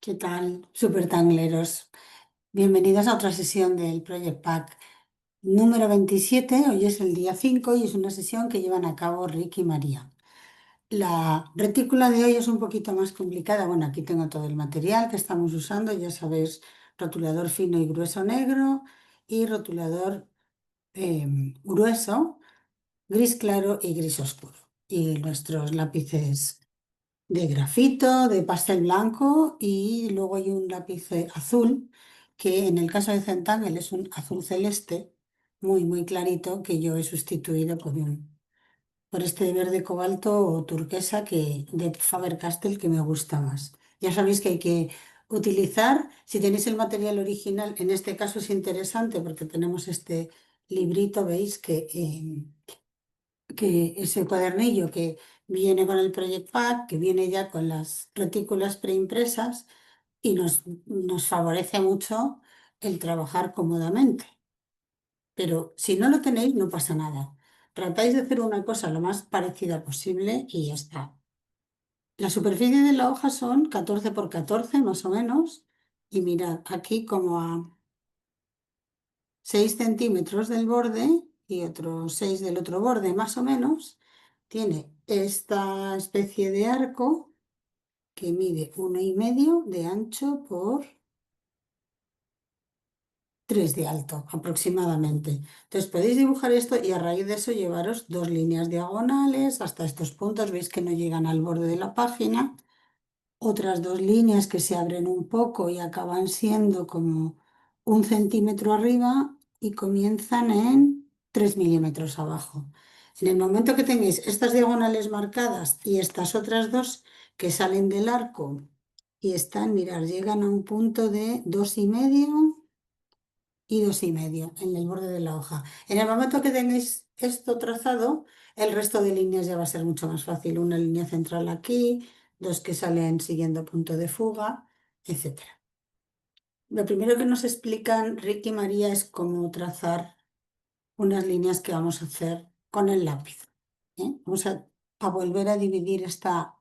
¿Qué tal, supertangleros? Bienvenidos a otra sesión del Project Pack número 27. Hoy es el día 5 y es una sesión que llevan a cabo Rick y María. La retícula de hoy es un poquito más complicada. Bueno, aquí tengo todo el material que estamos usando. Ya sabéis, rotulador fino y grueso negro y rotulador grueso, gris claro y gris oscuro. Y nuestros lápices de grafito, de pastel blanco y luego hay un lápiz azul que en el caso de Zentangle es un azul celeste muy clarito que yo he sustituido por este verde cobalto o turquesa de Faber-Castell que me gusta más. Ya sabéis que hay que utilizar, si tenéis el material original, en este caso es interesante porque tenemos este librito, veis que ese cuadernillo que viene con el Project Pack, que viene ya con las retículas preimpresas y nos favorece mucho el trabajar cómodamente. Pero si no lo tenéis, no pasa nada. Tratáis de hacer una cosa lo más parecida posible y ya está. La superficie de la hoja son 14 por 14 más o menos. Y mirad, aquí como a 6 centímetros del borde y otros 6 del otro borde más o menos, tiene esta especie de arco que mide 1,5 de ancho por 3 de alto aproximadamente. Entonces podéis dibujar esto y a raíz de eso llevaros dos líneas diagonales hasta estos puntos. Veis que no llegan al borde de la página. Otras dos líneas que se abren un poco y acaban siendo como 1 centímetro arriba y comienzan en 3 milímetros abajo. En el momento que tengáis estas diagonales marcadas y estas otras dos que salen del arco y están, mirar, llegan a un punto de 2,5 y 2,5 en el borde de la hoja. En el momento que tengáis esto trazado, el resto de líneas ya va a ser mucho más fácil. Una línea central aquí, dos que salen siguiendo punto de fuga, etcétera. Lo primero que nos explican Rick y María es cómo trazar unas líneas que vamos a hacer con el lápiz. Vamos a volver a dividir esta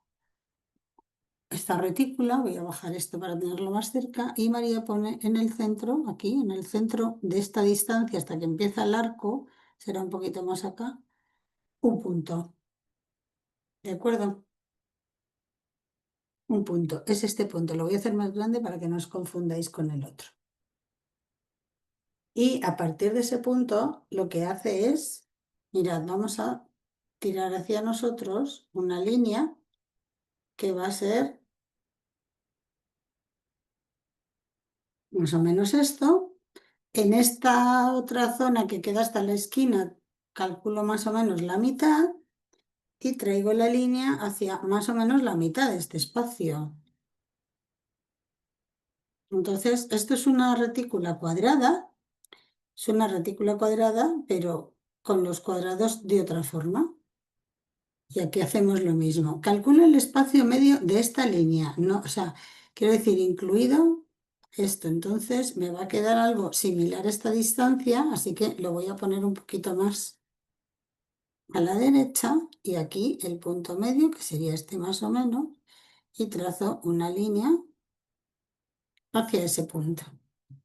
retícula. Voy a bajar esto para tenerlo más cerca. Y María pone en el centro, aquí, en el centro de esta distancia hasta que empieza el arco, será un poquito más acá, un punto. ¿De acuerdo? Un punto. Es este punto. Lo voy a hacer más grande para que no os confundáis con el otro. Y a partir de ese punto, lo que hace es, mirad, vamos a tirar hacia nosotros una línea que va a ser más o menos esto. En esta otra zona que queda hasta la esquina, calculo más o menos la mitad y traigo la línea hacia más o menos la mitad de este espacio. Entonces, esto es una retícula cuadrada, pero con los cuadrados de otra forma. Y aquí hacemos lo mismo. Calculo el espacio medio de esta línea, no, o sea, quiero decir, incluido esto. Entonces me va a quedar algo similar a esta distancia, así que lo voy a poner un poquito más a la derecha y aquí el punto medio, que sería este más o menos, y trazo una línea hacia ese punto.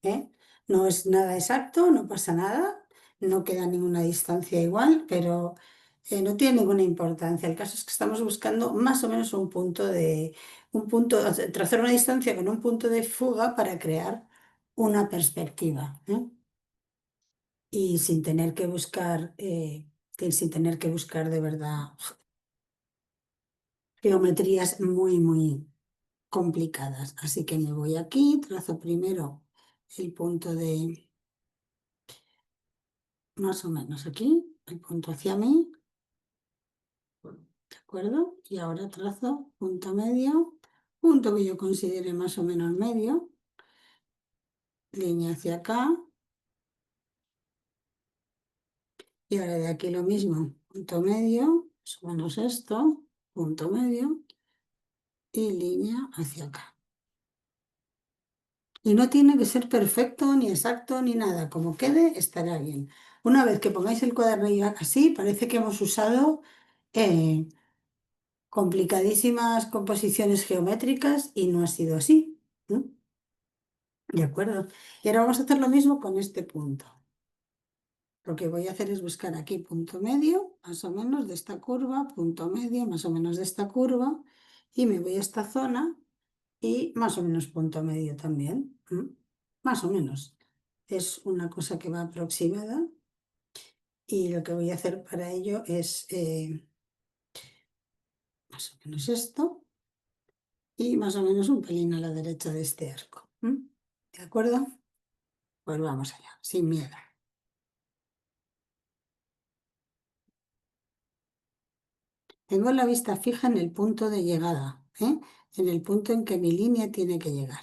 ¿eh? No es nada exacto, no pasa nada, no queda ninguna distancia igual, pero no tiene ninguna importancia. El caso es que estamos buscando más o menos o sea, trazar una distancia con un punto de fuga para crear una perspectiva. Y sin tener que buscar de verdad geometrías muy complicadas. Así que me voy aquí, trazo primero el punto de más o menos aquí, el punto hacia mí, ¿de acuerdo? Y ahora trazo punto medio, punto que yo considere más o menos medio, línea hacia acá, y ahora de aquí lo mismo, punto medio, más o menos esto, punto medio, y línea hacia acá. Y no tiene que ser perfecto, ni exacto, ni nada. Como quede, estará bien. Una vez que pongáis el cuadernillo así, parece que hemos usado eh, complicadísimas composiciones geométricas y no ha sido así. ¿Mm? ¿De acuerdo? Y ahora vamos a hacer lo mismo con este punto. Lo que voy a hacer es buscar aquí punto medio, más o menos de esta curva, punto medio, más o menos de esta curva, y me voy a esta zona y más o menos punto medio también. Más o menos. Es una cosa que va aproximada y lo que voy a hacer para ello es más o menos esto y más o menos un pelín a la derecha de este arco. ¿De acuerdo? Pues vamos allá, sin miedo. Tengo la vista fija en el punto de llegada, en el punto en que mi línea tiene que llegar.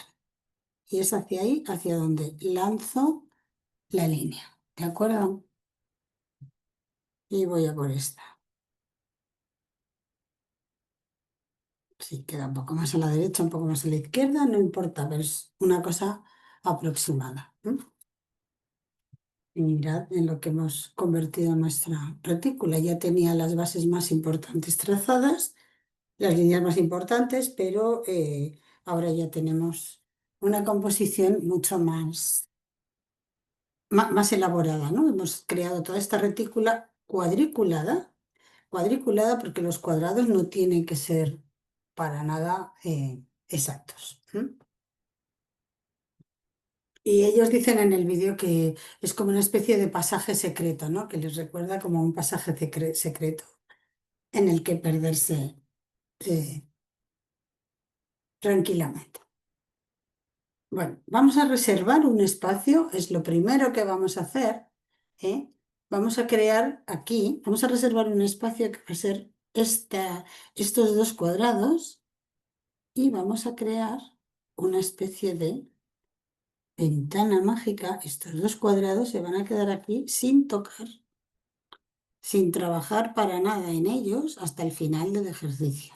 Y es hacia ahí, hacia donde lanzo la línea. ¿De acuerdo? Y voy a por esta. Sí, queda un poco más a la derecha, un poco más a la izquierda, no importa, pero es una cosa aproximada. Y mirad en lo que hemos convertido nuestra retícula. Ya tenía las bases más importantes trazadas, las líneas más importantes, pero ahora ya tenemos una composición mucho más elaborada, ¿no? Hemos creado toda esta retícula cuadriculada porque los cuadrados no tienen que ser para nada exactos. Y ellos dicen en el vídeo que es como una especie de pasaje secreto, ¿no? Que les recuerda como un pasaje secreto en el que perderse eh, tranquilamente. Bueno, vamos a reservar un espacio, es lo primero que vamos a hacer, ¿eh? Vamos a crear aquí, vamos a reservar un espacio que va a ser estos dos cuadrados y vamos a crear una especie de ventana mágica. Estos dos cuadrados se van a quedar aquí sin tocar, sin trabajar para nada en ellos hasta el final del ejercicio.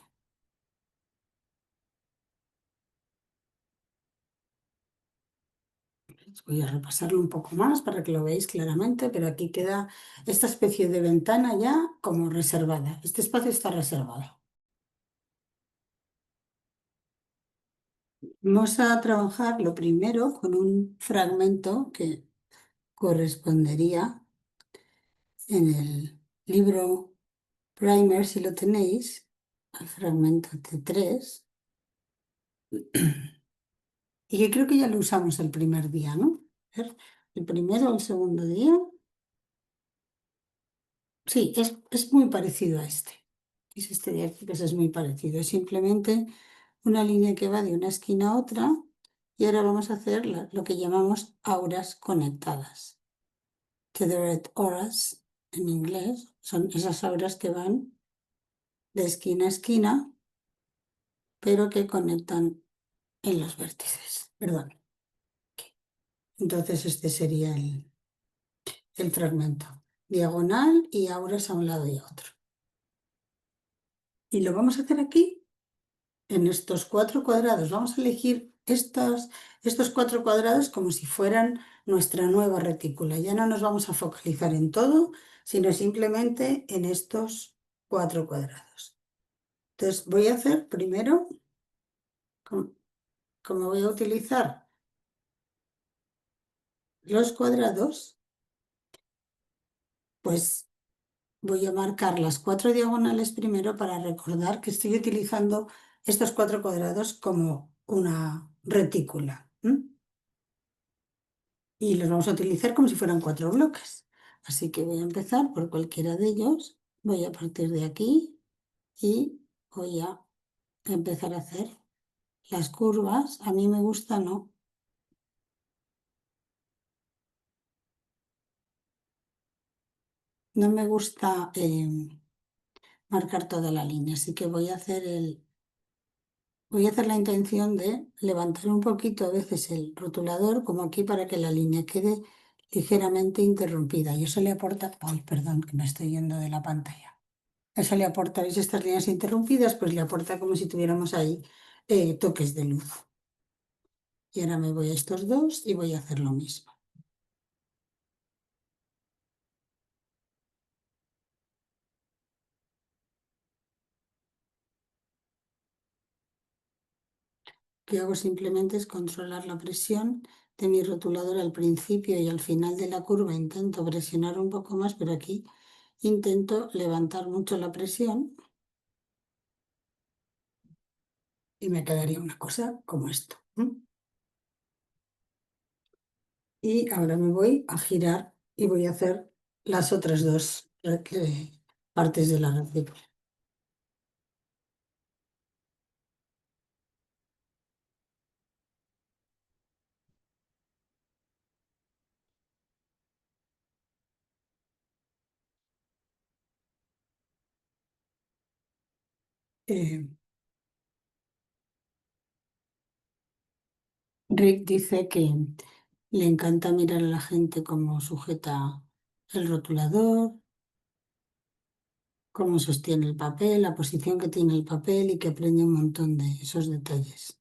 Voy a repasarlo un poco más para que lo veáis claramente, pero aquí queda esta especie de ventana ya como reservada. Este espacio está reservado. Vamos a trabajar lo primero con un fragmento que correspondería en el libro Primer, si lo tenéis, al fragmento T3, y que creo que ya lo usamos el primer día, ¿no? A ver, el primero o el segundo día. Sí, es muy parecido a este. Es este de aquí, pues es muy parecido. Es simplemente una línea que va de una esquina a otra y ahora vamos a hacer lo que llamamos auras conectadas. Tethered auras en inglés son esas auras que van de esquina a esquina, pero que conectan en los vértices. Perdón. Entonces este sería el fragmento. Diagonal y auras a un lado y a otro. Y lo vamos a hacer aquí en estos cuatro cuadrados. Vamos a elegir estos cuatro cuadrados como si fueran nuestra nueva retícula. Ya no nos vamos a focalizar en todo, sino simplemente en estos cuatro cuadrados. Entonces voy a hacer primero, como voy a utilizar los cuadrados, pues voy a marcar las cuatro diagonales primero para recordar que estoy utilizando estos cuatro cuadrados como una retícula. Y los vamos a utilizar como si fueran cuatro bloques. Así que voy a empezar por cualquiera de ellos. Voy a partir de aquí y voy a empezar a hacer las curvas. A mí me gusta, no me gusta marcar toda la línea, así que voy a hacer la intención de levantar un poquito a veces el rotulador, como aquí, para que la línea quede ligeramente interrumpida. Y eso le aporta, ay, perdón, que me estoy yendo de la pantalla. Eso le aporta, ¿veis estas líneas interrumpidas? Pues le aporta como si tuviéramos ahí toques de luz. Y ahora me voy a estos dos y voy a hacer lo mismo. que hago simplemente es controlar la presión de mi rotulador al principio y al final de la curva. Intento presionar un poco más, pero aquí intento levantar mucho la presión y me quedaría una cosa como esto. Y ahora me voy a girar y voy a hacer las otras dos partes de la retícula. Eh, Rick dice que le encanta mirar a la gente cómo sujeta el rotulador, cómo sostiene el papel, la posición que tiene el papel y que aprende un montón de esos detalles.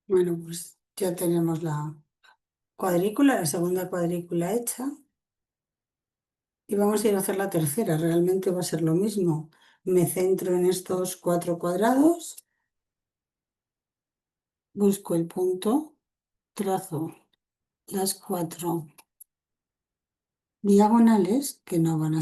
Bueno, pues ya tenemos la cuadrícula, la segunda cuadrícula hecha y vamos a ir a hacer la tercera. Realmente va a ser lo mismo. Me centro en estos 4 cuadrados, busco el punto, trazo las 4 diagonales, que no van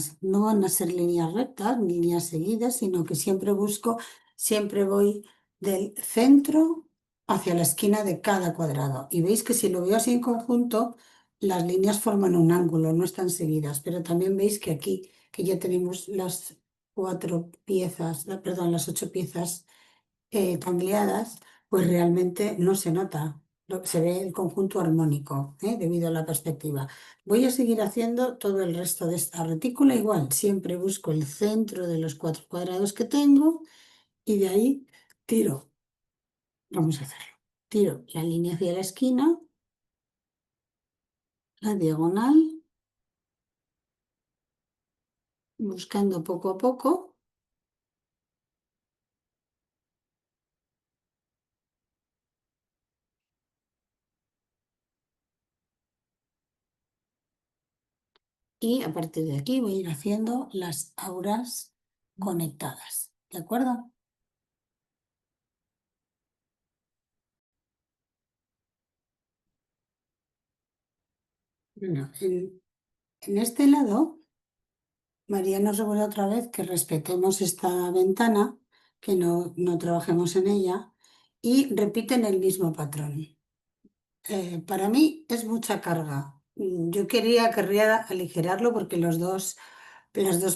a ser líneas rectas, ni líneas seguidas, sino que siempre voy del centro hacia la esquina de cada cuadrado. Y veis que si lo veo así en conjunto, las líneas forman un ángulo, no están seguidas, pero también veis que aquí, que ya tenemos las 4 piezas, perdón, las 8 piezas congleadas, pues realmente no se nota, se ve el conjunto armónico, debido a la perspectiva. Voy a seguir haciendo todo el resto de esta retícula igual, siempre busco el centro de los 4 cuadrados que tengo y de ahí tiro, vamos a hacerlo, tiro la línea hacia la esquina, la diagonal, buscando poco a poco. Y a partir de aquí voy a ir haciendo las auras conectadas, ¿de acuerdo? Bueno, en este lado, María nos recuerda otra vez que respetemos esta ventana, que no trabajemos en ella y repiten el mismo patrón. Para mí es mucha carga. Yo querría aligerarlo porque las dos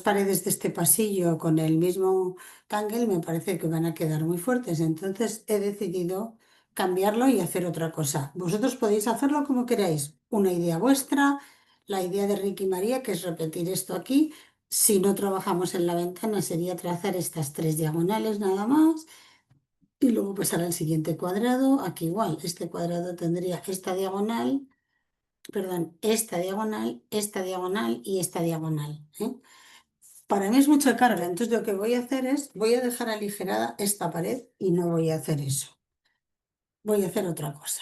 paredes de este pasillo con el mismo tangle me parece que van a quedar muy fuertes. Entonces he decidido cambiarlo y hacer otra cosa. Vosotros podéis hacerlo como queráis. Una idea vuestra, la idea de Ricky y María, que es repetir esto aquí. Si no trabajamos en la ventana, sería trazar estas 3 diagonales nada más y luego pasar al siguiente cuadrado. Aquí igual, este cuadrado tendría esta diagonal, perdón, esta diagonal y esta diagonal. Para mí es mucha carga, entonces lo que voy a hacer es, voy a dejar aligerada esta pared y no voy a hacer eso. Voy a hacer otra cosa.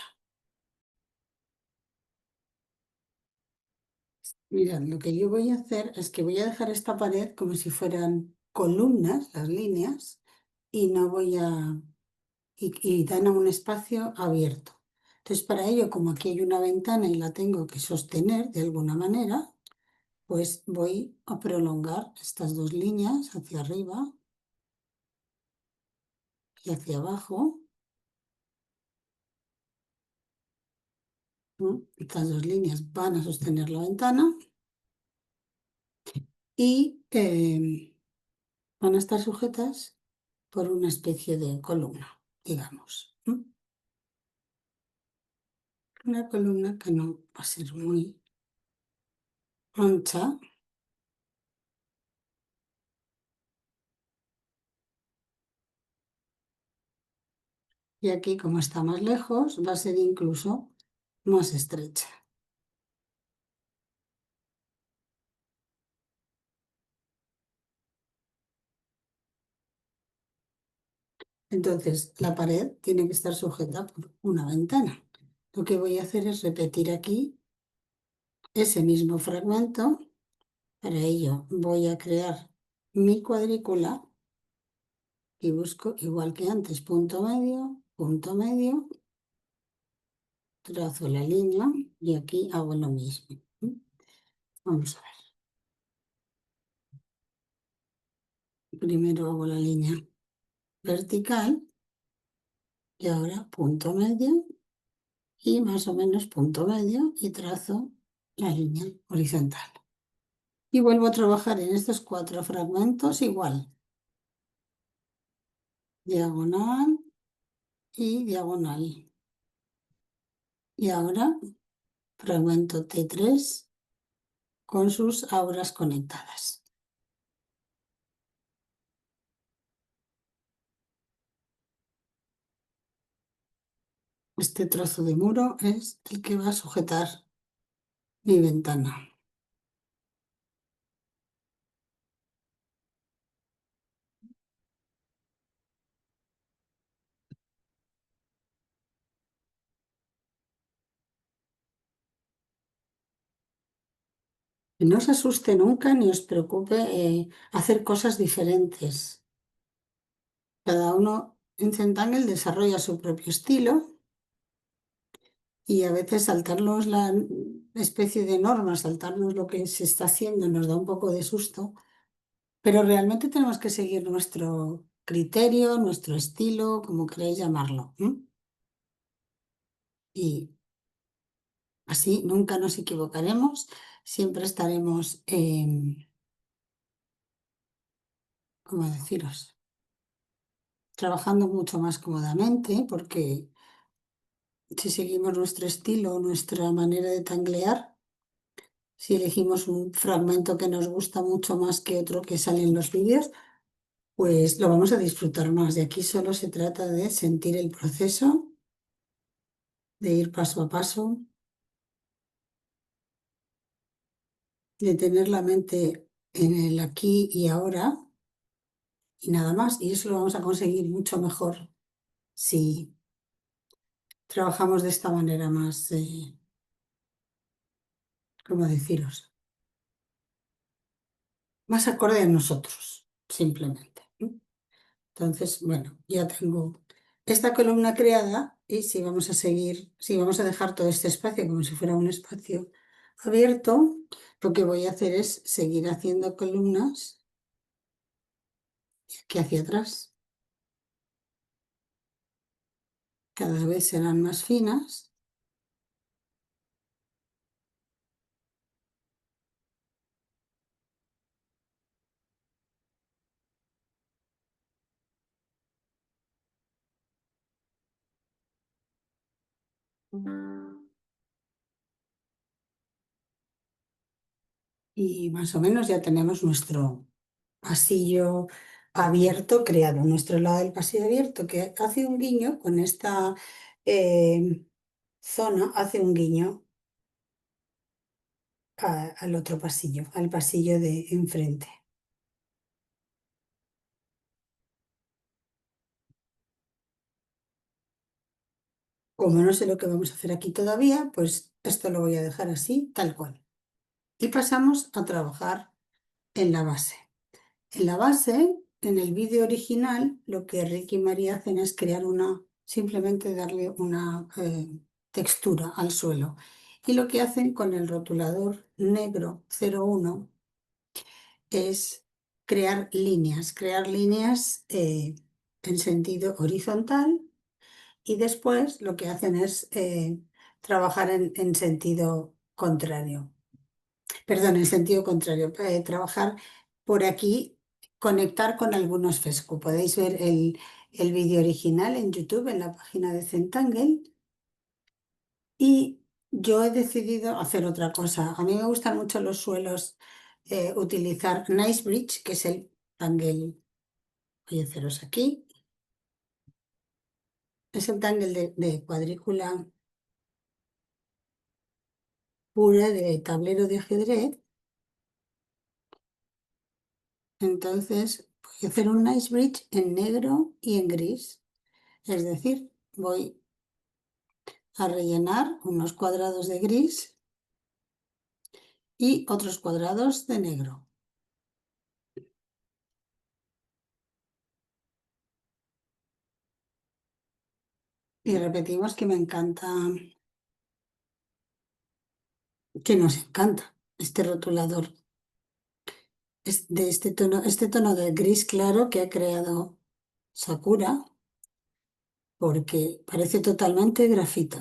Mirad, lo que yo voy a hacer es que voy a dejar esta pared como si fueran columnas, las líneas, y no voy a, y dan a un espacio abierto. Entonces, para ello, como aquí hay una ventana y la tengo que sostener de alguna manera, pues voy a prolongar estas 2 líneas hacia arriba y hacia abajo. ¿No? Estas 2 líneas van a sostener la ventana y van a estar sujetas por una especie de columna, digamos. ¿No? Una columna que no va a ser muy ancha. Y aquí, como está más lejos, va a ser incluso más estrecha. Entonces, la pared tiene que estar sujeta por una ventana. Lo que voy a hacer es repetir aquí ese mismo fragmento Para ello voy a crear mi cuadrícula y busco igual que antes, punto medio, trazo la línea y aquí hago lo mismo. Vamos a ver. Primero hago la línea vertical y ahora punto medio y más o menos punto medio y trazo la línea horizontal. Y vuelvo a trabajar en estos 4 fragmentos igual. Diagonal y diagonal. Y ahora fragmento T3 con sus auras conectadas. Este trozo de muro es el que va a sujetar mi ventana. Que no os asuste nunca ni os preocupe hacer cosas diferentes. Cada uno en Zentangle desarrolla su propio estilo y a veces saltarnos la especie de norma, saltarnos lo que se está haciendo nos da un poco de susto, pero realmente tenemos que seguir nuestro criterio, nuestro estilo, como queráis llamarlo. Y así nunca nos equivocaremos, siempre estaremos, ¿cómo deciros? Trabajando mucho más cómodamente porque si seguimos nuestro estilo, nuestra manera de tanglear, si elegimos un fragmento que nos gusta mucho más que otro que sale en los vídeos, pues lo vamos a disfrutar más. De aquí solo se trata de sentir el proceso, de ir paso a paso, de tener la mente en el aquí y ahora y nada más. Y eso lo vamos a conseguir mucho mejor si trabajamos de esta manera más, ¿cómo deciros? Más acorde a nosotros, simplemente. Entonces, bueno, ya tengo esta columna creada y si vamos a seguir, si vamos a dejar todo este espacio como si fuera un espacio abierto, lo que voy a hacer es seguir haciendo columnas aquí hacia atrás. Cada vez serán más finas. Y más o menos ya tenemos nuestro pasillo abierto creado, nuestro lado del pasillo abierto que hace un guiño con esta zona, hace un guiño al otro pasillo, al pasillo de enfrente. Como no sé lo que vamos a hacer aquí todavía, pues esto lo voy a dejar así, tal cual. Y pasamos a trabajar en la base. En la base, en el vídeo original, lo que Ricky y María hacen es crear simplemente darle una textura al suelo. Y lo que hacen con el rotulador negro 01 es crear líneas en sentido horizontal y después lo que hacen es trabajar en sentido contrario. Perdón, en sentido contrario, trabajar por aquí, conectar con algunos FESCU. Podéis ver el vídeo original en YouTube, en la página de Zentangle. Y yo he decidido hacer otra cosa. A mí me gustan mucho los suelos, utilizar Nice Bridge, que es el tangle. Voy a haceros aquí. Es el tangle de cuadrícula pura de tablero de ajedrez. Entonces voy a hacer un Nice Bridge en negro y en gris. Es decir, voy a rellenar unos cuadrados de gris y otros cuadrados de negro. Y repetimos que me encanta, que nos encanta este rotulador. Es de este tono de gris claro que ha creado Sakura, porque parece totalmente grafito.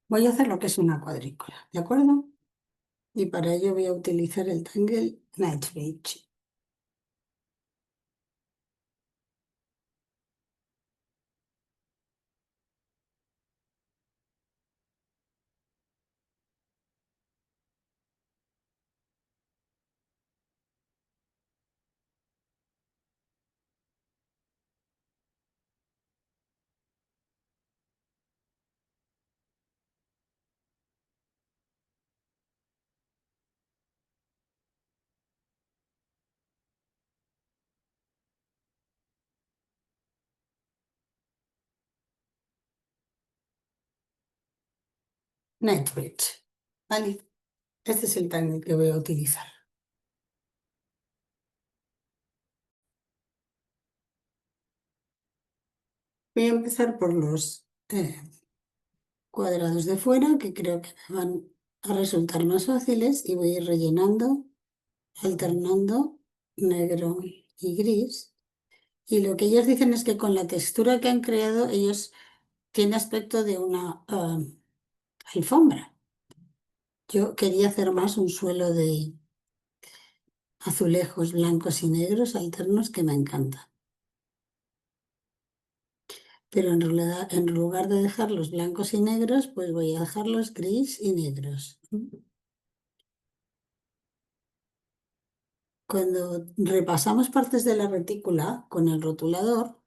Voy a hacer lo que es una cuadrícula, ¿de acuerdo? Y para ello voy a utilizar el Tangle Night Bridge. Night Bridge. ¿Vale? Este es el Tangle que voy a utilizar. Voy a empezar por los cuadrados de fuera, que creo que me van a resultar más fáciles, y voy a ir rellenando, alternando negro y gris. Y lo que ellos dicen es que con la textura que han creado, ellos tienen aspecto de una alfombra. Yo quería hacer más un suelo de azulejos blancos y negros alternos que me encanta. Pero en realidad, en lugar de dejarlos blancos y negros, pues voy a dejarlos gris y negros. Cuando repasamos partes de la retícula con el rotulador,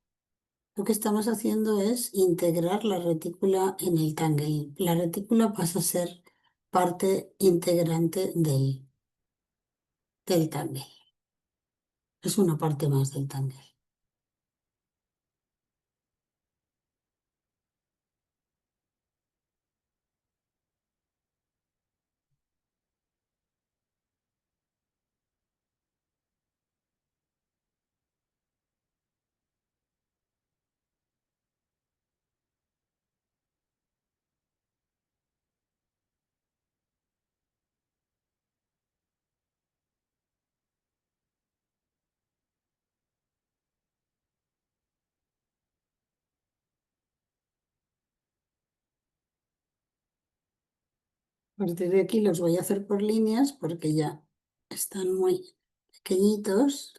lo que estamos haciendo es integrar la retícula en el tangle. La retícula pasa a ser parte integrante del tangle. Es una parte más del tangle. A partir de aquí los voy a hacer por líneas porque ya están muy pequeñitos.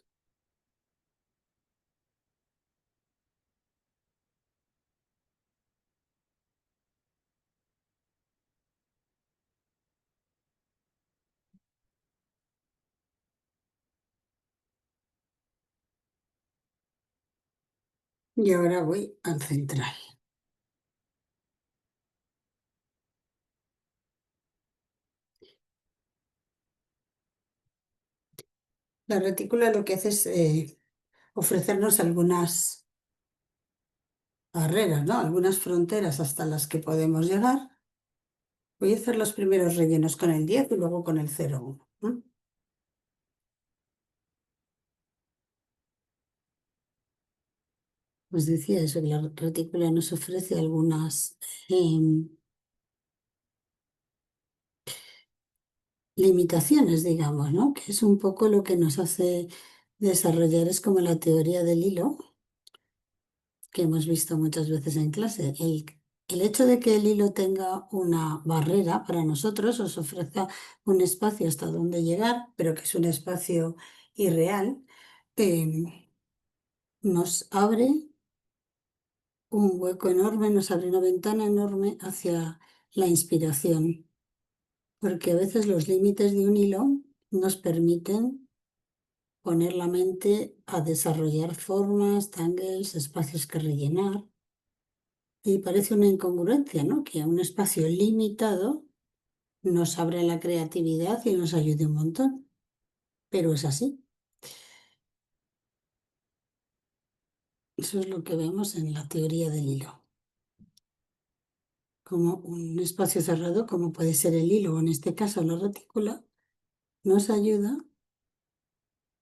Y ahora voy al central. La retícula lo que hace es ofrecernos algunas barreras, ¿no? Algunas fronteras hasta las que podemos llegar. Voy a hacer los primeros rellenos con el 10 y luego con el 0,1. ¿No? Os decía eso, que la retícula nos ofrece algunas limitaciones, digamos, ¿no? Que es un poco lo que nos hace desarrollar, es como la teoría del hilo, que hemos visto muchas veces en clase. El hecho de que el hilo tenga una barrera para nosotros os ofrezca un espacio hasta donde llegar, pero que es un espacio irreal, eh, nos abre un hueco enorme, nos abre una ventana enorme hacia la inspiración, porque a veces los límites de un hilo nos permiten poner la mente a desarrollar formas, tangles, espacios que rellenar. Y parece una incongruencia, ¿no? Que un espacio limitado nos abre la creatividad y nos ayude un montón, pero es así. Eso es lo que vemos en la teoría del hilo. Como un espacio cerrado, como puede ser el hilo, o en este caso la retícula, nos ayuda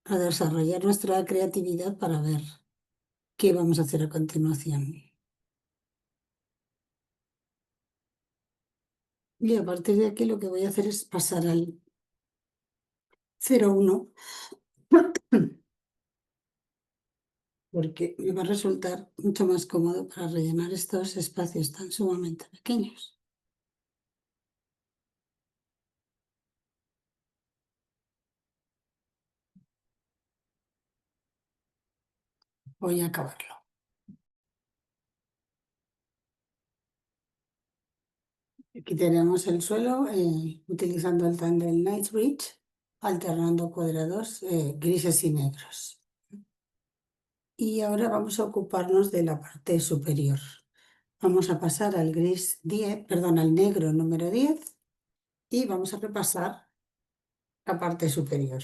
a desarrollar nuestra creatividad para ver qué vamos a hacer a continuación. Y a partir de aquí lo que voy a hacer es pasar al 01, porque me va a resultar mucho más cómodo para rellenar estos espacios tan sumamente pequeños. Voy a acabarlo. Aquí tenemos el suelo utilizando el Tangle Night Bridge, alternando cuadrados grises y negros. Y ahora vamos a ocuparnos de la parte superior. Vamos a pasar al gris 10, perdón, al negro número 10 y vamos a repasar la parte superior.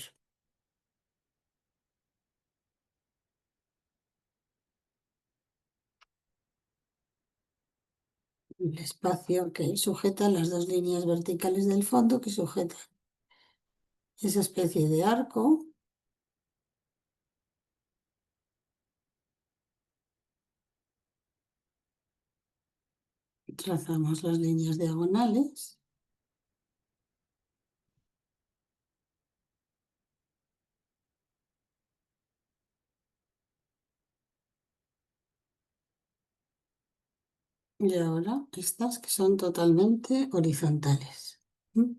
El espacio que sujeta las dos líneas verticales del fondo que sujetan esa especie de arco. Trazamos las líneas diagonales. Y ahora estas que son totalmente horizontales. ¿Mm?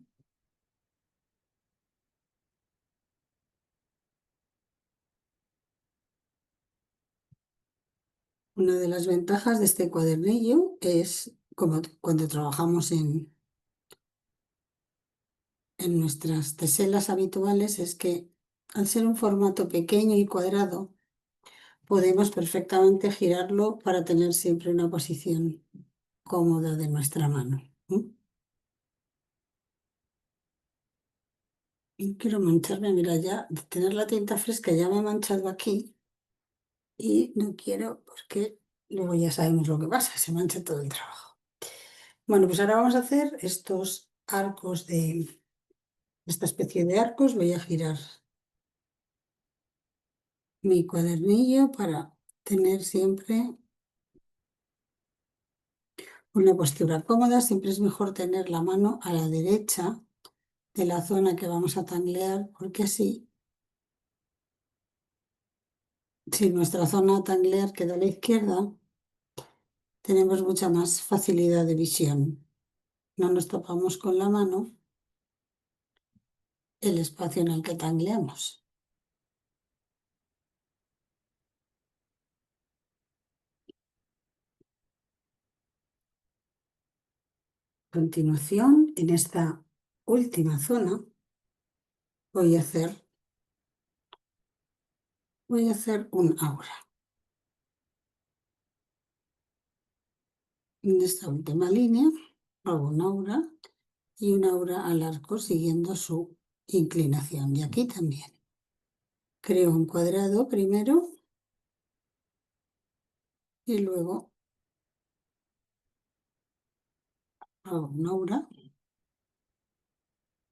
Una de las ventajas de este cuadernillo es, como cuando trabajamos en nuestras teselas habituales, es que al ser un formato pequeño y cuadrado, podemos perfectamente girarlo para tener siempre una posición cómoda de nuestra mano. ¿Mm? Y quiero mancharme, mira, ya de tener la tinta fresca ya me he manchado aquí y no quiero porque luego ya sabemos lo que pasa, se mancha todo el trabajo. Bueno, pues ahora vamos a hacer estos arcos de esta especie de arcos. Voy a girar mi cuadernillo para tener siempre una postura cómoda. Siempre es mejor tener la mano a la derecha de la zona que vamos a tanglear, porque así, si nuestra zona a tanglear queda a la izquierda, tenemos mucha más facilidad de visión. No nos topamos con la mano el espacio en el que tangleamos. A continuación, en esta última zona, voy a hacer un aura. En esta última línea hago un aura y un aura al arco siguiendo su inclinación. Y aquí también. Creo un cuadrado primero y luego hago un aura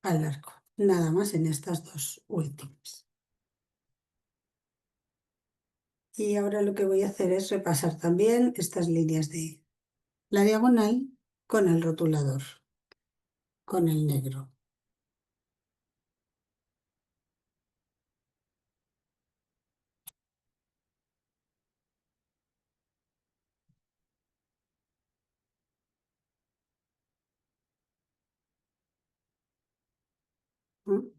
al arco. Nada más en estas dos últimas. Y ahora lo que voy a hacer es repasar también estas líneas de la diagonal con el rotulador, con el negro. ¿Mm?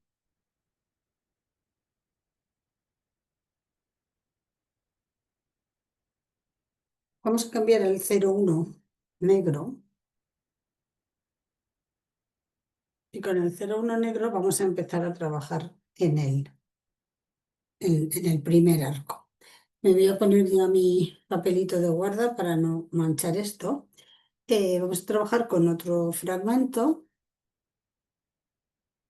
Vamos a cambiar el 01 negro y con el 01 negro vamos a empezar a trabajar en el primer arco. Me voy a poner ya mi papelito de guarda para no manchar esto. Vamos a trabajar con otro fragmento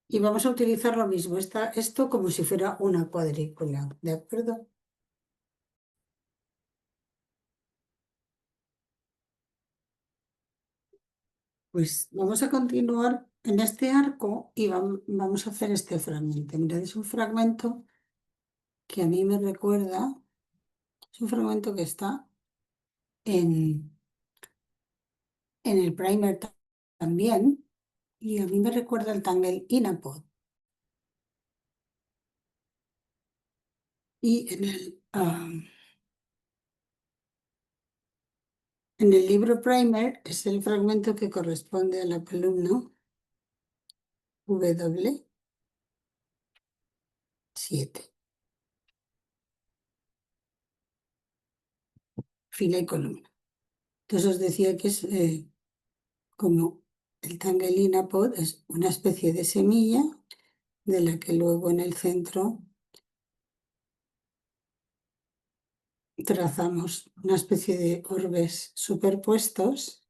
y vamos a utilizar lo mismo, esto como si fuera una cuadrícula, ¿de acuerdo? Pues vamos a continuar en este arco y vamos a hacer este fragmento. Mirad, es un fragmento que a mí me recuerda, es un fragmento que está en, en el primer también, y a mí me recuerda el Tangle Inapod. Y en el libro primer es el fragmento que corresponde a la columna W7, fila y columna. Entonces os decía que es como el Tangelina pod es una especie de semilla de la que luego en el centro trazamos una especie de orbes superpuestos,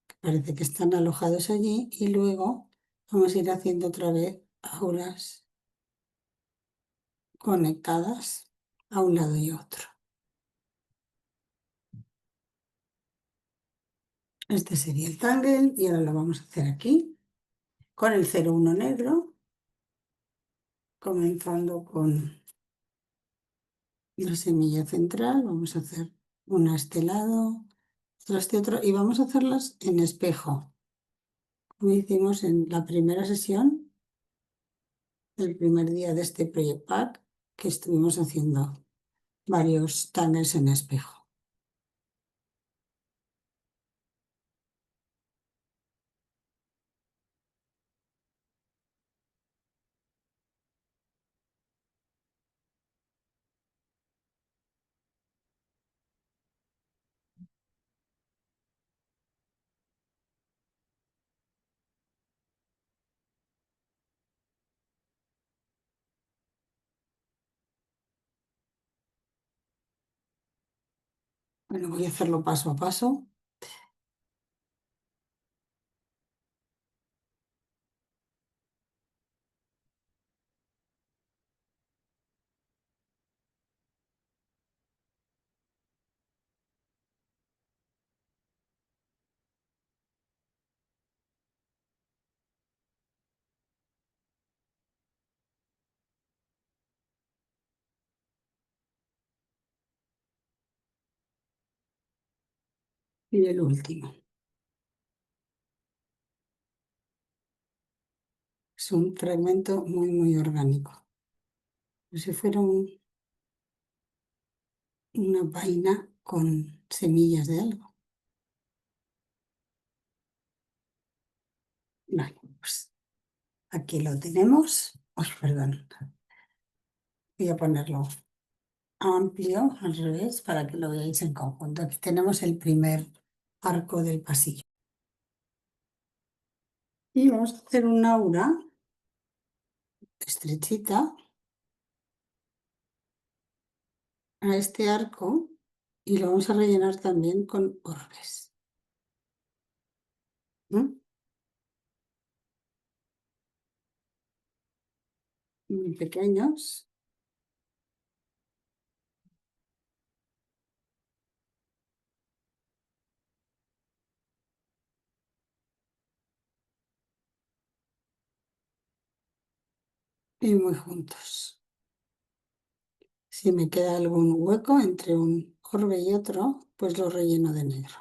que parece que están alojados allí, y luego vamos a ir haciendo otra vez auras conectadas a un lado y otro. Este sería el tangle y ahora lo vamos a hacer aquí con el 01 negro, comenzando con la semilla central. Vamos a hacer una a este lado, otra a este otro, y vamos a hacerlas en espejo, como hicimos en la primera sesión, el primer día de este Project Pack, que estuvimos haciendo varios tangles en espejo. Bueno, voy a hacerlo paso a paso. Y el último. Es un fragmento muy, muy orgánico. Como si fuera una vaina con semillas de algo. Vale, pues aquí lo tenemos. Ay, perdón. Voy a ponerlo amplio al revés para que lo veáis en conjunto. Aquí tenemos el primer arco del pasillo. Y vamos a hacer un aura estrechita a este arco y lo vamos a rellenar también con orbes. ¿Mm? Muy pequeños. Y muy juntos. Si me queda algún hueco entre un orbe y otro, pues lo relleno de negro.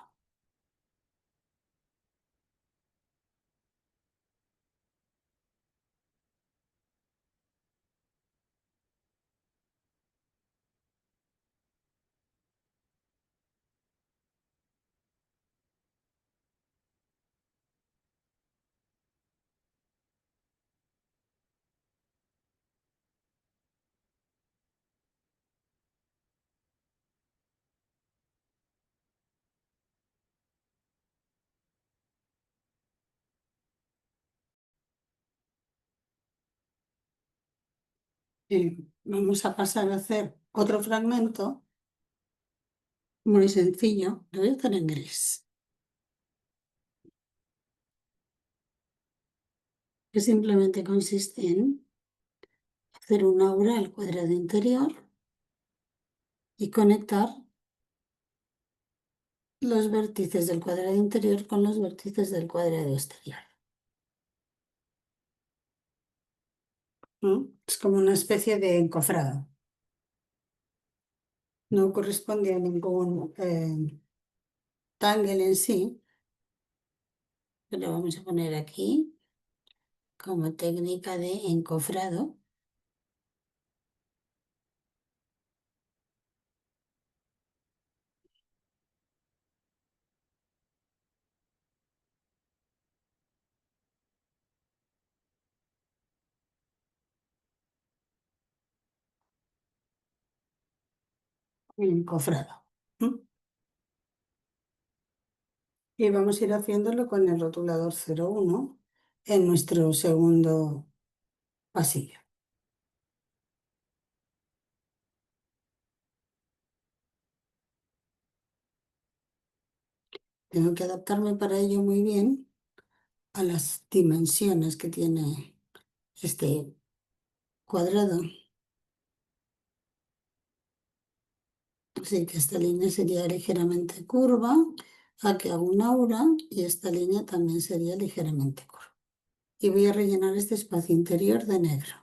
Vamos a pasar a hacer otro fragmento muy sencillo. Lo voy a hacer en gris, que simplemente consiste en hacer un aura al cuadrado interior y conectar los vértices del cuadrado interior con los vértices del cuadrado exterior. ¿Mm? Es como una especie de encofrado. No corresponde a ningún tangle en sí, pero vamos a poner aquí como técnica de encofrado. Encofrado. ¿Mm? Y vamos a ir haciéndolo con el rotulador 01 en nuestro segundo pasillo. Tengo que adaptarme para ello muy bien a las dimensiones que tiene este cuadrado. Así que esta línea sería ligeramente curva, aquí hago un aura y esta línea también sería ligeramente curva. Y voy a rellenar este espacio interior de negro.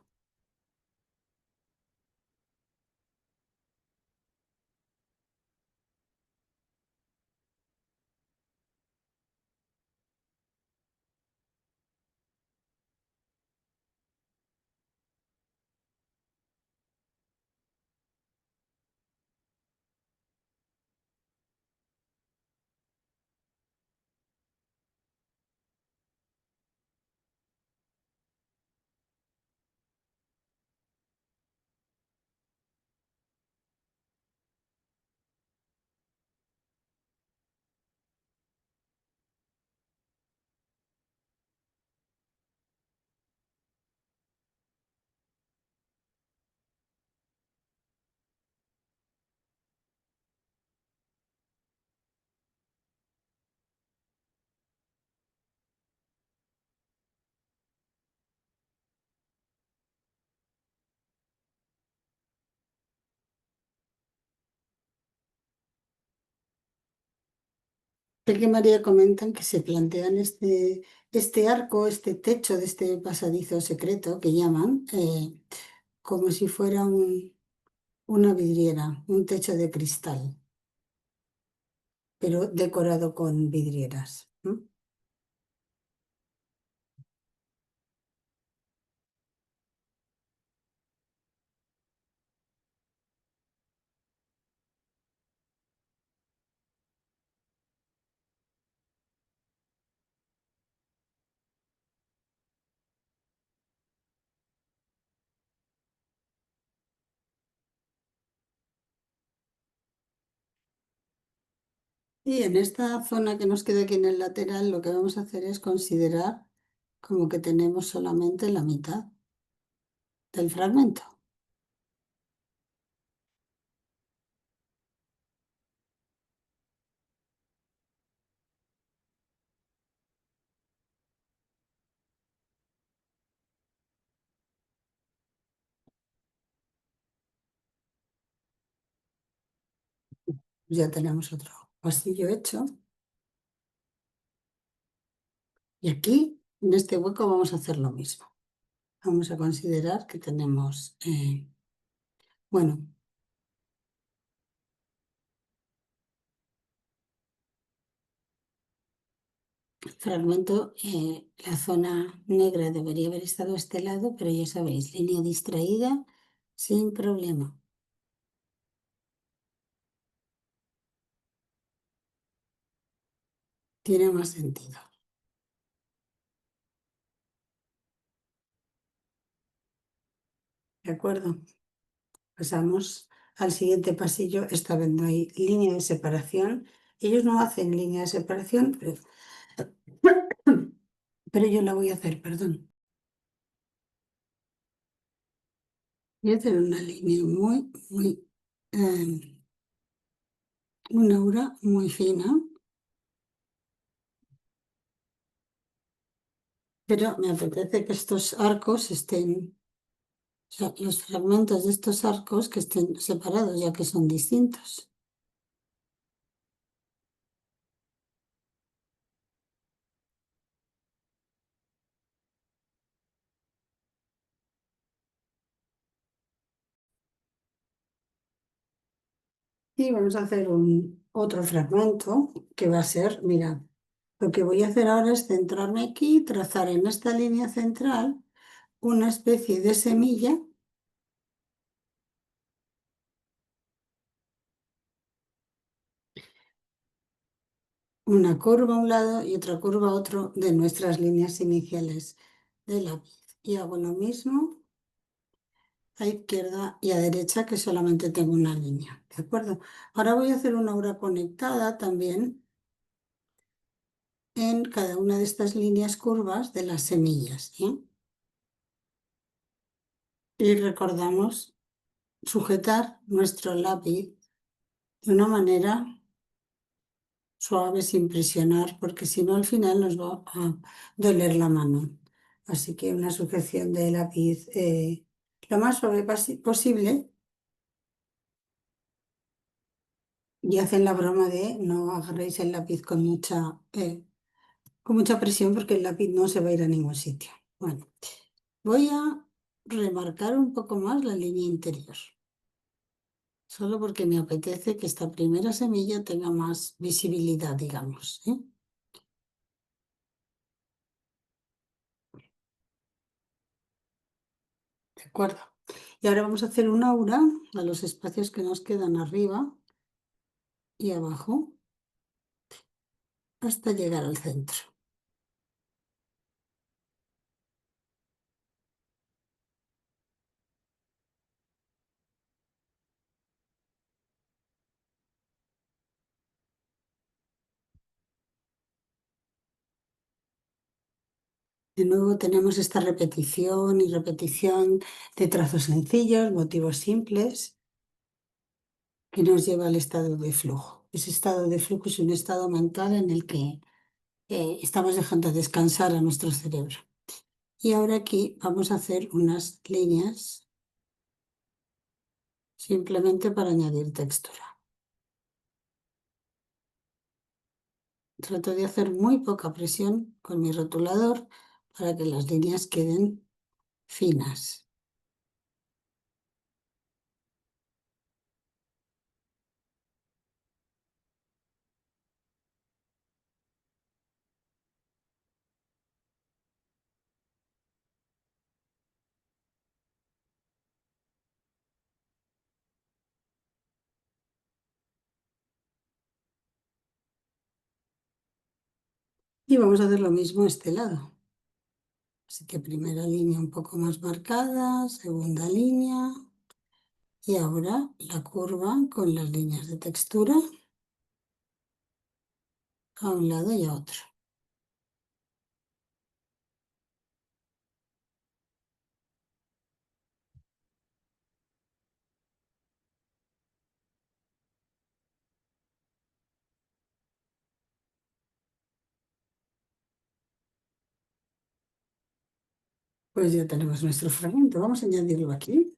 Sé que María comentan que se plantean este arco, este techo de este pasadizo secreto que llaman, como si fuera una vidriera, un techo de cristal, pero decorado con vidrieras. ¿No? Y en esta zona que nos queda aquí en el lateral, lo que vamos a hacer es considerar como que tenemos solamente la mitad del fragmento. Ya tenemos otro pasillo hecho. Y aquí, en este hueco, vamos a hacer lo mismo. Vamos a considerar que tenemos, bueno, fragmento, la zona negra debería haber estado a este lado, pero ya sabéis, línea distraída sin problema. Tiene más sentido. ¿De acuerdo? Pasamos al siguiente pasillo. Esta vez no hay línea de separación. Ellos no hacen línea de separación, pero yo la voy a hacer, perdón. Voy a hacer una línea eh, una aura muy fina, pero me apetece que estos arcos estén, o sea, los fragmentos de estos arcos que estén separados, ya que son distintos. Y vamos a hacer otro fragmento que va a ser, mira, lo que voy a hacer ahora es centrarme aquí y trazar en esta línea central una especie de semilla, una curva a un lado y otra curva a otro de nuestras líneas iniciales de lápiz. Y hago lo mismo a izquierda y a derecha, que solamente tengo una línea, ¿de acuerdo? Ahora voy a hacer una aura conectada también en cada una de estas líneas curvas de las semillas, ¿eh? Y recordamos sujetar nuestro lápiz de una manera suave, sin presionar, porque si no al final nos va a doler la mano. Así que una sujeción de lápiz lo más suave posible, y hacen la broma de no agarréis el lápiz con mucha presión, porque el lápiz no se va a ir a ningún sitio. Bueno, voy a remarcar un poco más la línea interior, solo porque me apetece que esta primera semilla tenga más visibilidad, digamos, ¿eh? ¿De acuerdo? Y ahora vamos a hacer un aura a los espacios que nos quedan arriba y abajo hasta llegar al centro. De nuevo tenemos esta repetición y repetición de trazos sencillos, motivos simples, que nos lleva al estado de flujo. Ese estado de flujo es un estado mental en el que estamos dejando descansar a nuestro cerebro. Y ahora aquí vamos a hacer unas líneas simplemente para añadir textura. Trato de hacer muy poca presión con mi rotulador para que las líneas queden finas. Y vamos a hacer lo mismo este lado. Así que primera línea un poco más marcada, segunda línea y ahora la curva con las líneas de textura a un lado y a otro. Pues ya tenemos nuestro fragmento. Vamos a añadirlo aquí.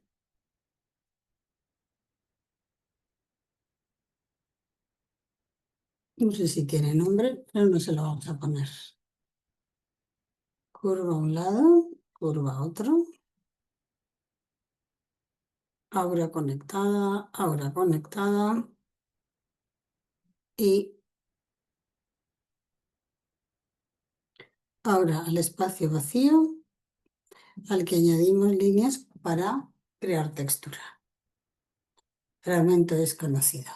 No sé si tiene nombre, pero no se lo vamos a poner. Curva a un lado, curva a otro. Aura conectada y ahora al espacio vacío al que añadimos líneas para crear textura. Fragmento desconocido.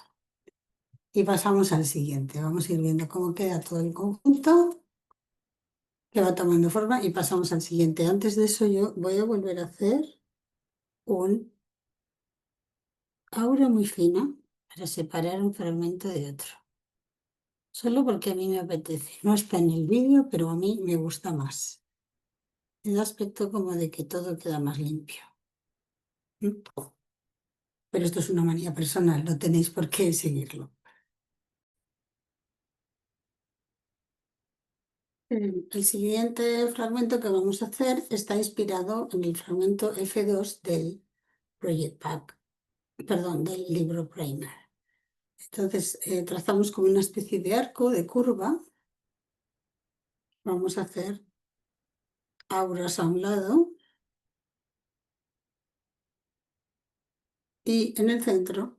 Y pasamos al siguiente. Vamos a ir viendo cómo queda todo el conjunto, que va tomando forma, y pasamos al siguiente. Antes de eso yo voy a volver a hacer un aura muy fina para separar un fragmento de otro. Solo porque a mí me apetece. No está en el vídeo, pero a mí me gusta más. El aspecto como de que todo queda más limpio. ¿Mm? Pero esto es una manía personal, no tenéis por qué seguirlo. El siguiente fragmento que vamos a hacer está inspirado en el fragmento F2 del Project Pack, perdón, del libro Brainer. Entonces, trazamos como una especie de arco, de curva. Vamos a hacer auras a un lado y en el centro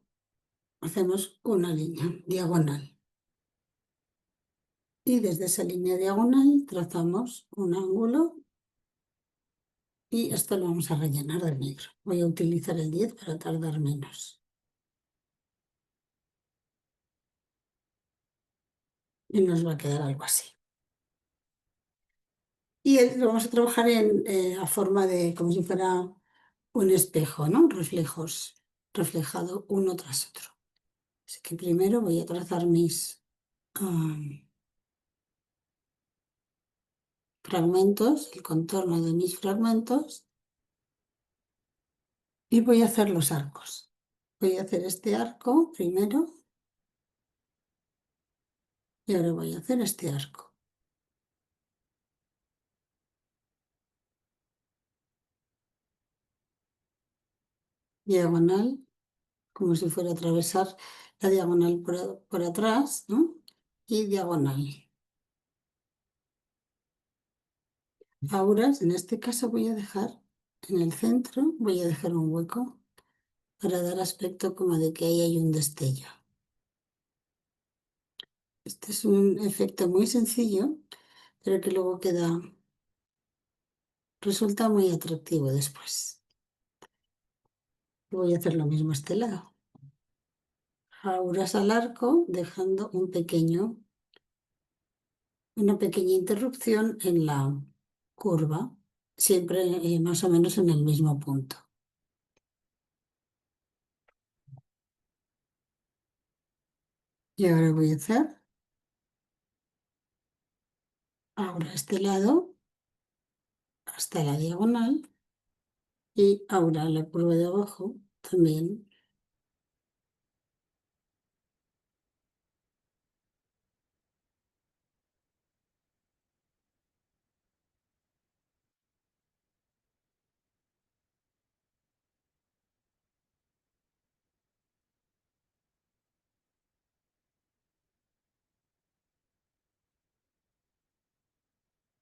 hacemos una línea diagonal. Y desde esa línea diagonal trazamos un ángulo y esto lo vamos a rellenar de negro. Voy a utilizar el 10 para tardar menos. Y nos va a quedar algo así. Y lo vamos a trabajar a forma de, como si fuera un espejo, ¿no? Reflejos, reflejado uno tras otro. Así que primero voy a trazar mis fragmentos, el contorno de mis fragmentos y voy a hacer los arcos. Voy a hacer este arco primero y ahora voy a hacer este arco. Diagonal, como si fuera a atravesar la diagonal por atrás, ¿no? Y diagonal. Ahora, en este caso voy a dejar en el centro, voy a dejar un hueco para dar aspecto como de que ahí hay un destello. Este es un efecto muy sencillo, pero que luego resulta muy atractivo después. Voy a hacer lo mismo a este lado. Jauras al arco, dejando una pequeña interrupción en la curva, siempre más o menos en el mismo punto. Y ahora voy a hacer ahora este lado hasta la diagonal y ahora la curva de abajo también.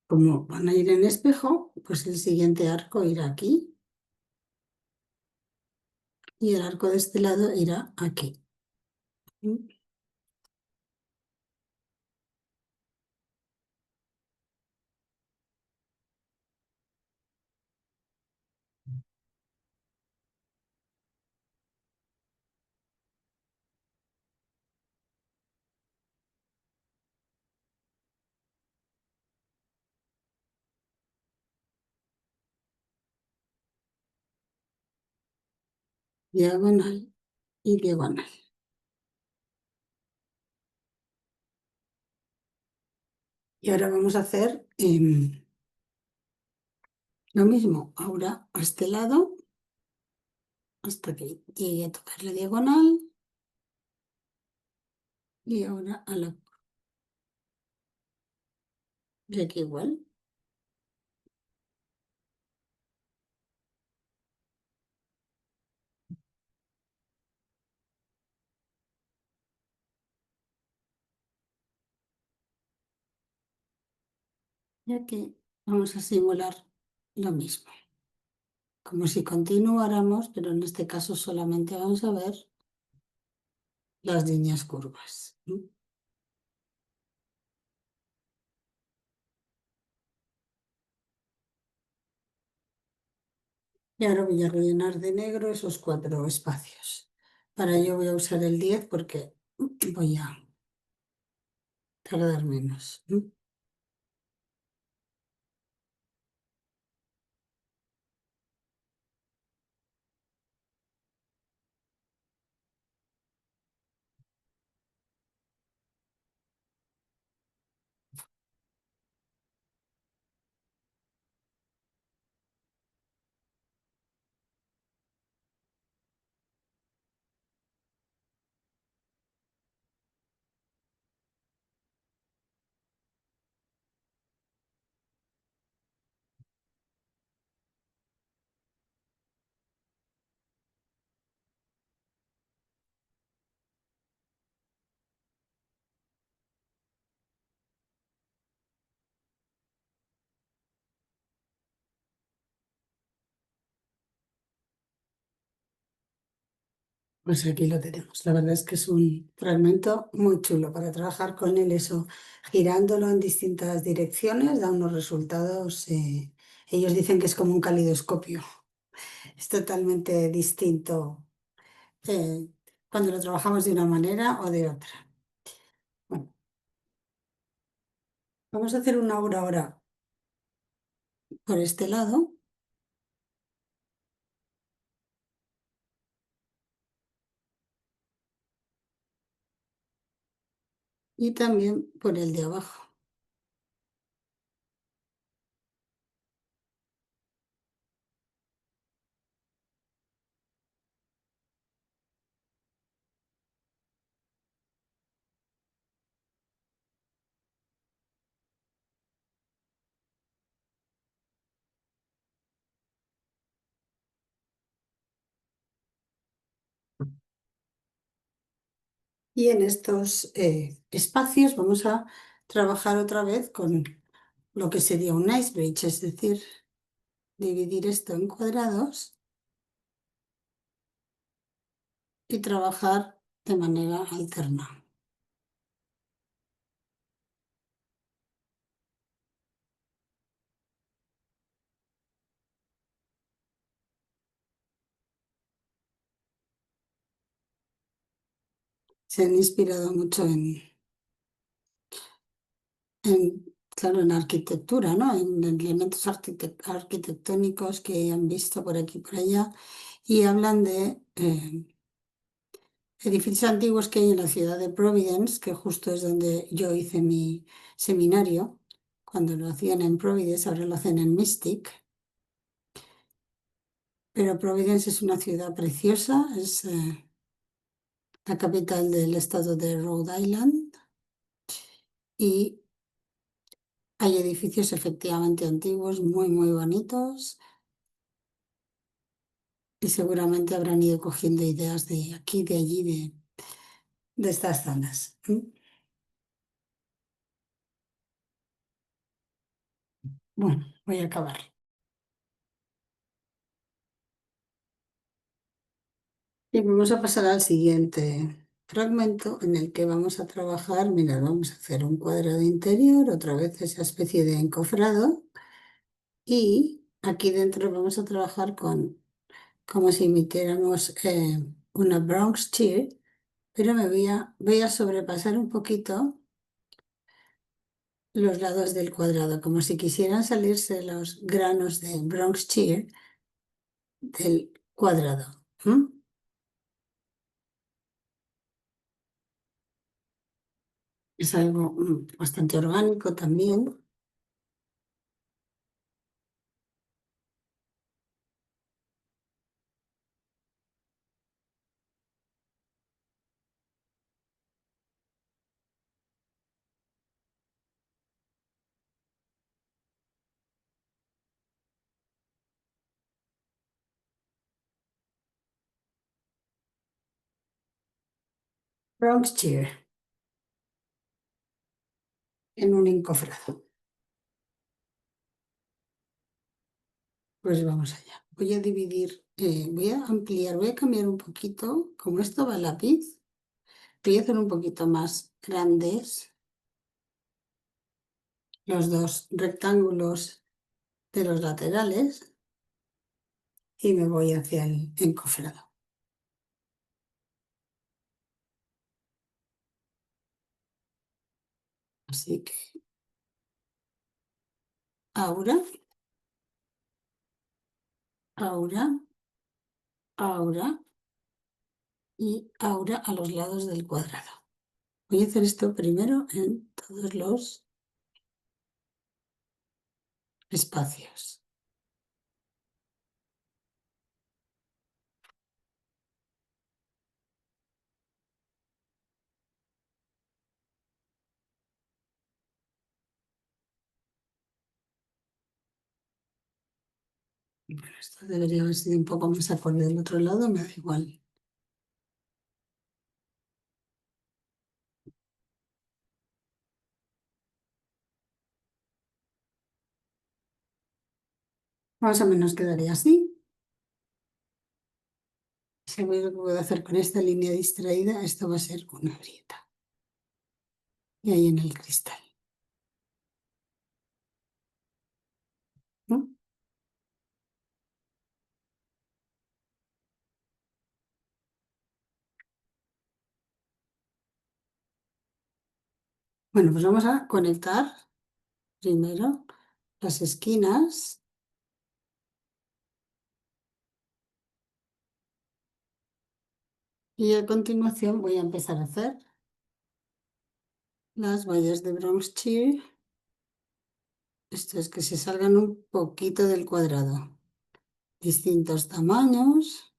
Como van a ir en espejo, pues el siguiente arco irá aquí y el arco de este lado irá aquí. ¿Mm? Diagonal y diagonal. Y ahora vamos a hacer lo mismo. Ahora a este lado hasta que llegue a tocar la diagonal y ahora a la de aquí igual. Y aquí vamos a simular lo mismo. Como si continuáramos, pero en este caso solamente vamos a ver las líneas curvas. ¿No? Y ahora voy a rellenar de negro esos 4 espacios. Para ello voy a usar el 10 porque voy a tardar menos. ¿No? Pues aquí lo tenemos. La verdad es que es un fragmento muy chulo para trabajar con él. Eso, girándolo en distintas direcciones, da unos resultados. Ellos dicen que es como un calidoscopio. Es totalmente distinto eh, cuando lo trabajamos de una manera o de otra. Bueno, vamos a hacer una obra ahora por este lado y también por el de abajo. Y en estos espacios vamos a trabajar otra vez con lo que sería un ice bridge, es decir, dividir esto en cuadrados y trabajar de manera alterna. Se han inspirado mucho claro, en arquitectura, ¿no? En elementos arquitectónicos que han visto por aquí y por allá y hablan de edificios antiguos que hay en la ciudad de Providence, que justo es donde yo hice mi seminario. Cuando lo hacían en Providence, ahora lo hacen en Mystic. Pero Providence es una ciudad preciosa, es la capital del estado de Rhode Island y hay edificios efectivamente antiguos, muy, muy bonitos y seguramente habrán ido cogiendo ideas de aquí, de allí, de estas zonas. Bueno, voy a acabar. Y vamos a pasar al siguiente fragmento en el que vamos a trabajar. Mira, vamos a hacer un cuadrado interior, otra vez esa especie de encofrado. Y aquí dentro vamos a trabajar con como si emitiéramos una Bronx cheer, pero voy a sobrepasar un poquito los lados del cuadrado, como si quisieran salirse los granos de Bronx cheer del cuadrado. ¿M? Es algo bastante orgánico también. Bronx cheer en un encofrado. Pues vamos allá. Voy a dividir, voy a ampliar, voy a cambiar un poquito, como esto va a lápiz, voy a hacer un poquito más grandes los dos rectángulos de los laterales y me voy hacia el encofrado. Así que ahora, ahora, ahora y ahora a los lados del cuadrado. Voy a hacer esto primero en todos los espacios. Bueno, esto debería haber sido un poco más acorde del otro lado, me da igual. Más o menos quedaría así. ¿Sabéis lo que puedo hacer con esta línea distraída? Esto va a ser una grieta. Y ahí en el cristal. ¿No? Bueno, pues vamos a conectar primero las esquinas y a continuación voy a empezar a hacer las vallas de bronze shear. Esto es que se salgan un poquito del cuadrado. Distintos tamaños.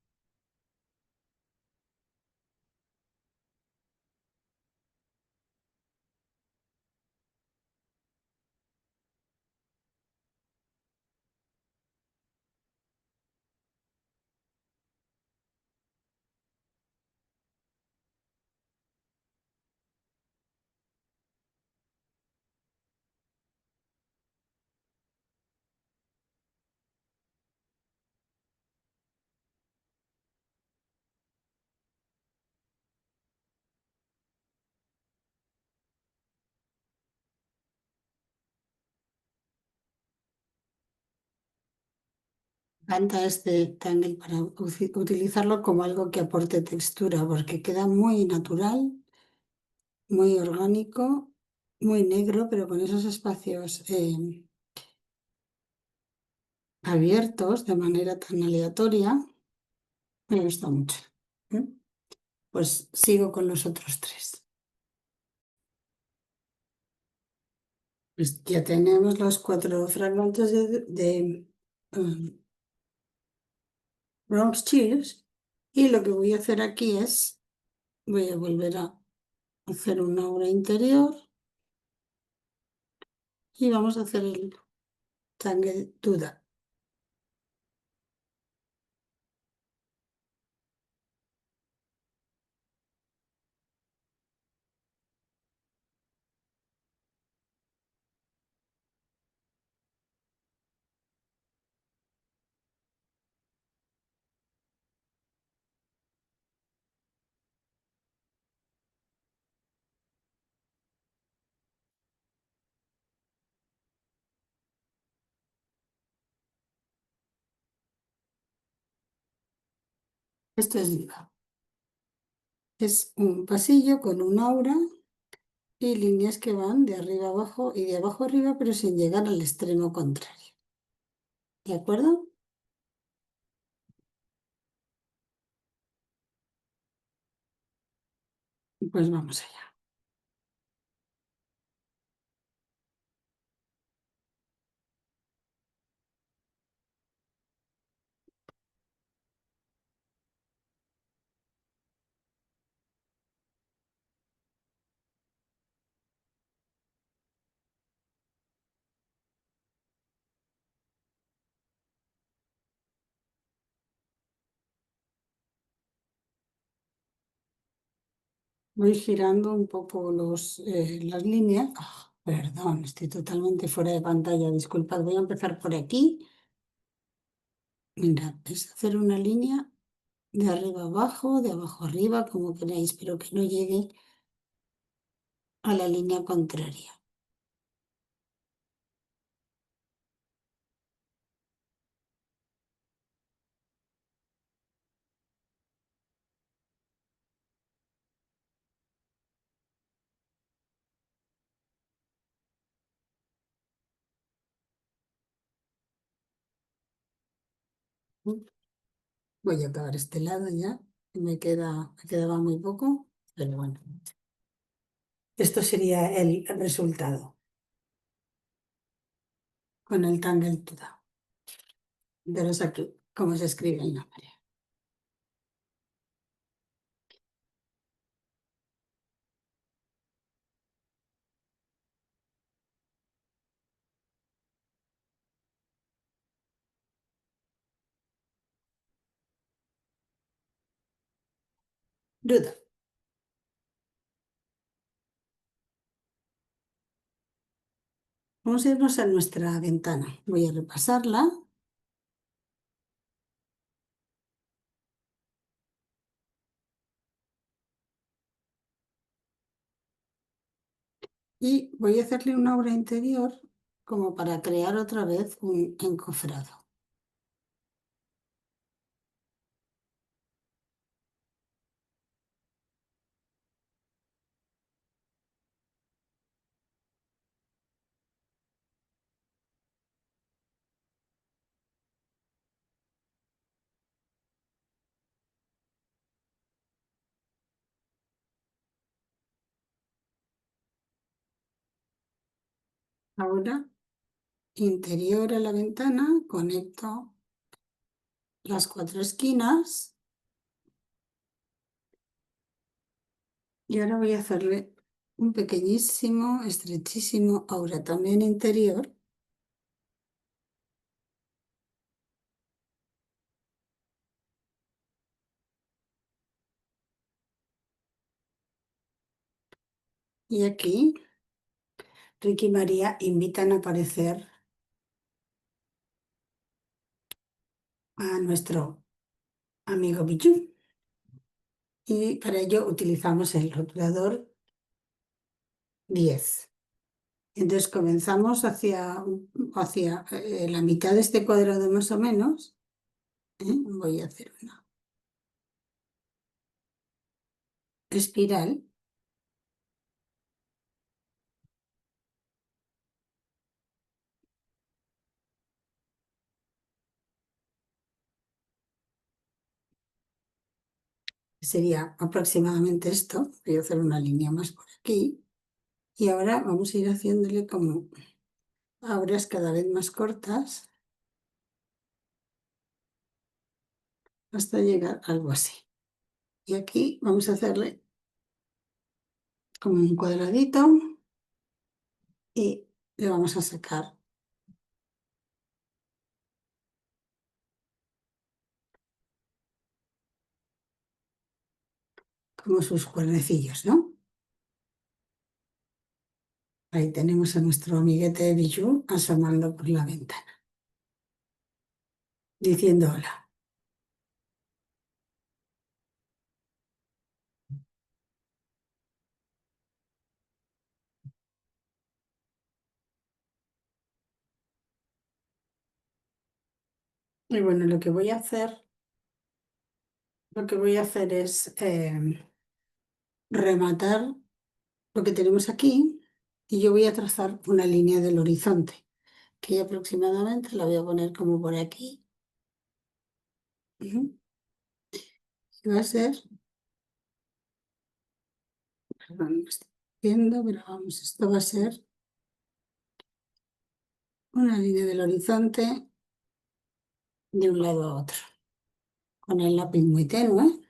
Me encanta este tangle para utilizarlo como algo que aporte textura porque queda muy natural, muy orgánico, muy negro, pero con esos espacios abiertos de manera tan aleatoria. Me gusta mucho. ¿Eh? Pues sigo con los otros tres. Pues ya tenemos los cuatro fragmentos de Bronx Cheers y lo que voy a hacer aquí es, voy a volver a hacer una obra interior y vamos a hacer el Tangle Duda. Esto es Diva. Es un pasillo con un aura y líneas que van de arriba abajo y de abajo arriba, pero sin llegar al extremo contrario. ¿De acuerdo? Pues vamos allá. Voy girando un poco las líneas. Ah, perdón, estoy totalmente fuera de pantalla. Disculpad, voy a empezar por aquí. Mira, es hacer una línea de arriba abajo, de abajo arriba, como queráis, pero que no llegue a la línea contraria. Voy a acabar este lado ya. Me quedaba muy poco, pero bueno. Esto sería el resultado con el Tangle Tuda. Veros aquí cómo se escribe el nombre. Duda. Vamos a irnos a nuestra ventana. Voy a repasarla. Y voy a hacerle una obra interior como para crear otra vez un encofrado. Ahora, interior a la ventana, conecto las cuatro esquinas y ahora voy a hacerle un pequeñísimo, estrechísimo aura también interior. Y aquí Ricky y María invitan a aparecer a nuestro amigo Bichu. Y para ello utilizamos el rotulador 10. Entonces comenzamos hacia la mitad de este cuadrado más o menos. Voy a hacer una espiral. Sería aproximadamente esto. Voy a hacer una línea más por aquí. Y ahora vamos a ir haciéndole como auras cada vez más cortas hasta llegar a algo así. Y aquí vamos a hacerle como un cuadradito y le vamos a sacar como sus cuernecillos, ¿no? Ahí tenemos a nuestro amiguete de Bijou asomando por la ventana, diciendo hola. Y bueno, lo que voy a hacer es rematar lo que tenemos aquí y yo voy a trazar una línea del horizonte, que aproximadamente la voy a poner como por aquí. Ujú. Y va a ser, perdón, no estoy viendo, pero vamos, esto va a ser una línea del horizonte de un lado a otro, con el lápiz muy tenue.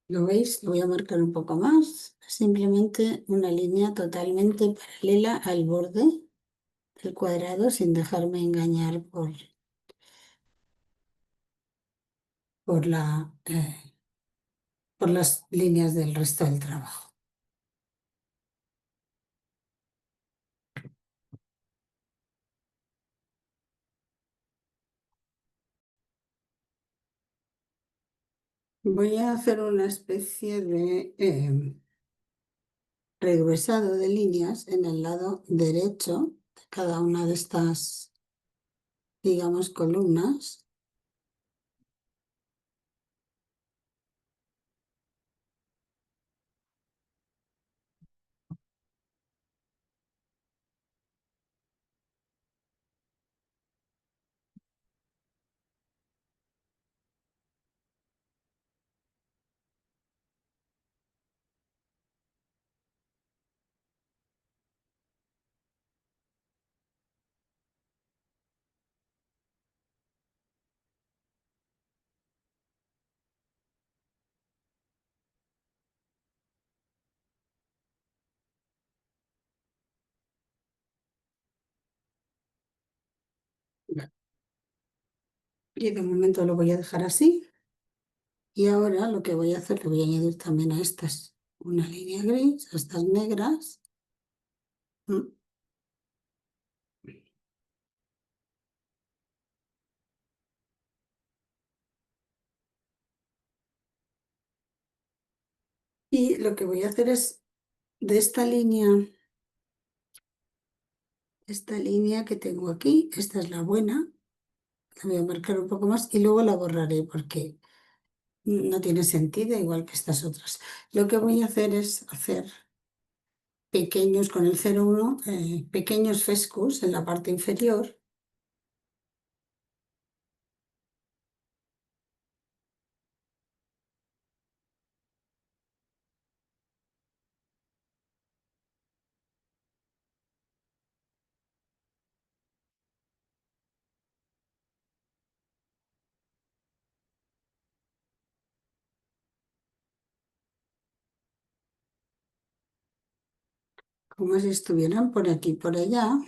¿Lo veis? Lo voy a marcar un poco más. Simplemente una línea totalmente paralela al borde del cuadrado sin dejarme engañar por por las líneas del resto del trabajo. Voy a hacer una especie de regruesado de líneas en el lado derecho de cada una de estas, digamos, columnas. Y de momento lo voy a dejar así. Y ahora lo que voy a hacer, le voy a añadir también a estas una línea gris, a estas negras. Mm. Y lo que voy a hacer es de esta línea que tengo aquí, esta es la buena, la voy a marcar un poco más y luego la borraré porque no tiene sentido, igual que estas otras. Lo que voy a hacer es hacer pequeños con el 01, pequeños fescus en la parte inferior. Como si estuvieran por aquí, por allá.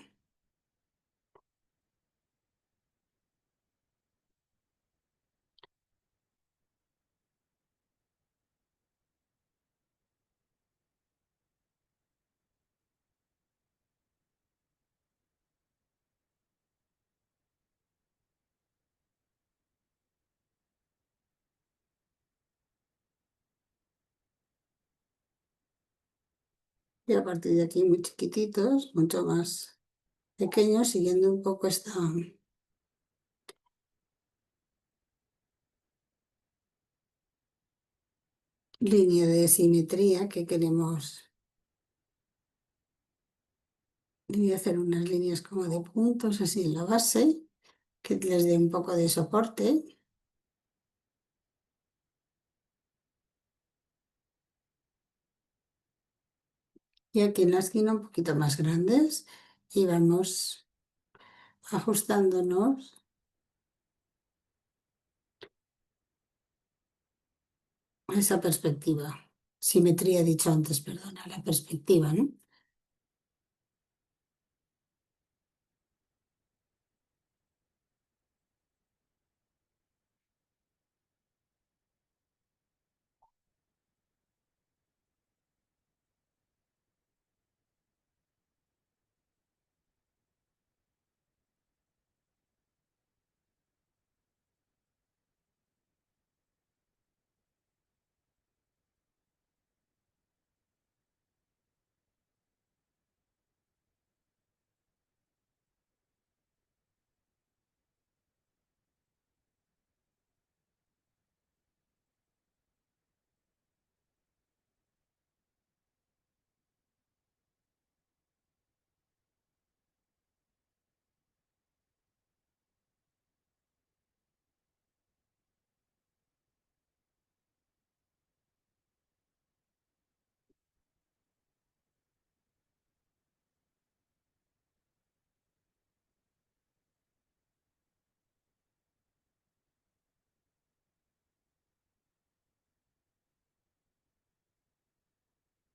Y a partir de aquí muy chiquititos, mucho más pequeños, siguiendo un poco esta línea de simetría que queremos. Voy a hacer unas líneas como de puntos así en la base, que les dé un poco de soporte. Y aquí en la esquina un poquito más grandes y vamos ajustándonos a esa perspectiva. Simetría he dicho antes, perdona, la perspectiva, ¿no?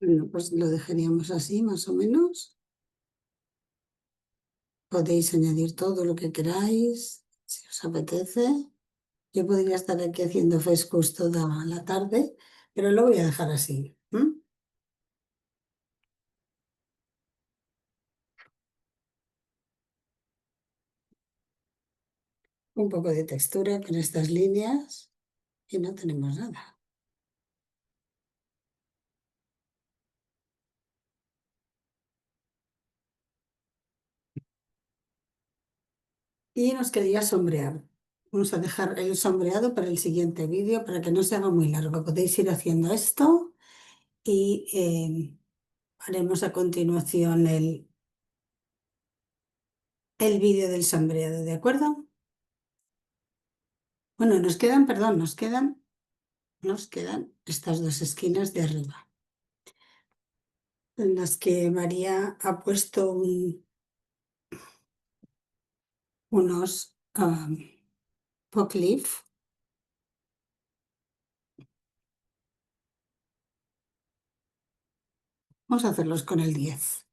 Bueno, pues lo dejaríamos así, más o menos. Podéis añadir todo lo que queráis, si os apetece. Yo podría estar aquí haciendo frescos toda la tarde, pero lo voy a dejar así. Un poco de textura con estas líneas y no tenemos nada. Y nos quedaría sombrear. Vamos a dejar el sombreado para el siguiente vídeo para que no se haga muy largo. Podéis ir haciendo esto y haremos a continuación el vídeo del sombreado, ¿de acuerdo? Bueno, perdón, nos quedan estas dos esquinas de arriba, en las que María ha puesto unos pock leaf. Vamos a hacerlos con el 10.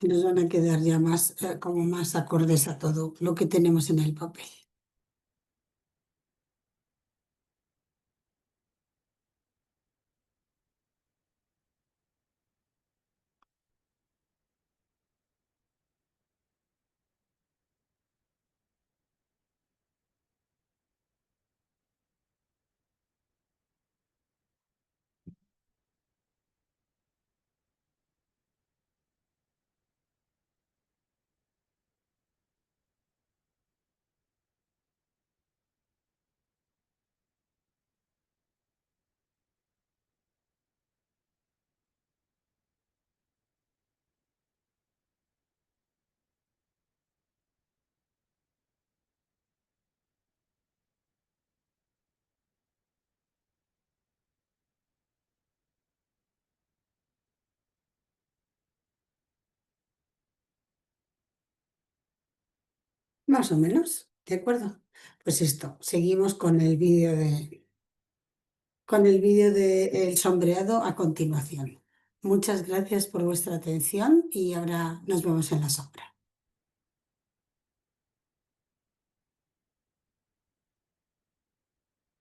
Nos van a quedar ya más, como más acordes a todo lo que tenemos en el papel. Más o menos, ¿de acuerdo? Pues esto, seguimos con el vídeo de el sombreado a continuación. Muchas gracias por vuestra atención y ahora nos vemos en la sombra.